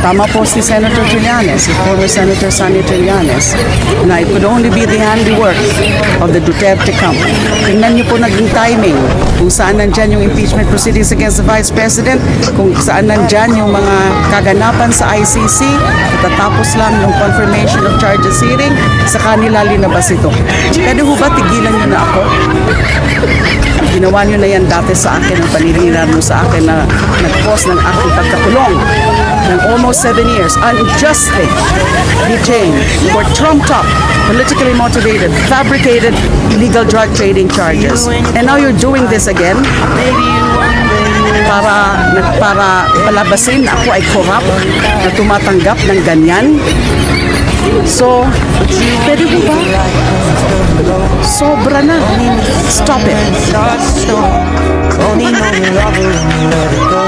Tama po si Senator Trillanes, si former Senator Sonny Trillanes, na it could only be the handiwork of the Duterte camp. Tingnan niyo po naging timing, kung saan nandyan yung impeachment proceedings against the Vice President, kung saan nandyan yung mga kaganapan sa ICC, tatapos lang yung confirmation of charges hearing, sa kanila linabas ito. Pwede ho ba tigilan niyo na ako? Ginawa niyo na yan dati sa akin, ang paniriran mo sa akin na nag-cause ng aking pagkakulong ng almost 7 years, unjustly detained for trumped-up, politically motivated, fabricated illegal drug trading charges. And now you're doing this again para palabasin na ako ay corrupt na tumatanggap ng ganyan. So, pwede mo ba? Sobra na. Stop it. Only know you love her when you let it go.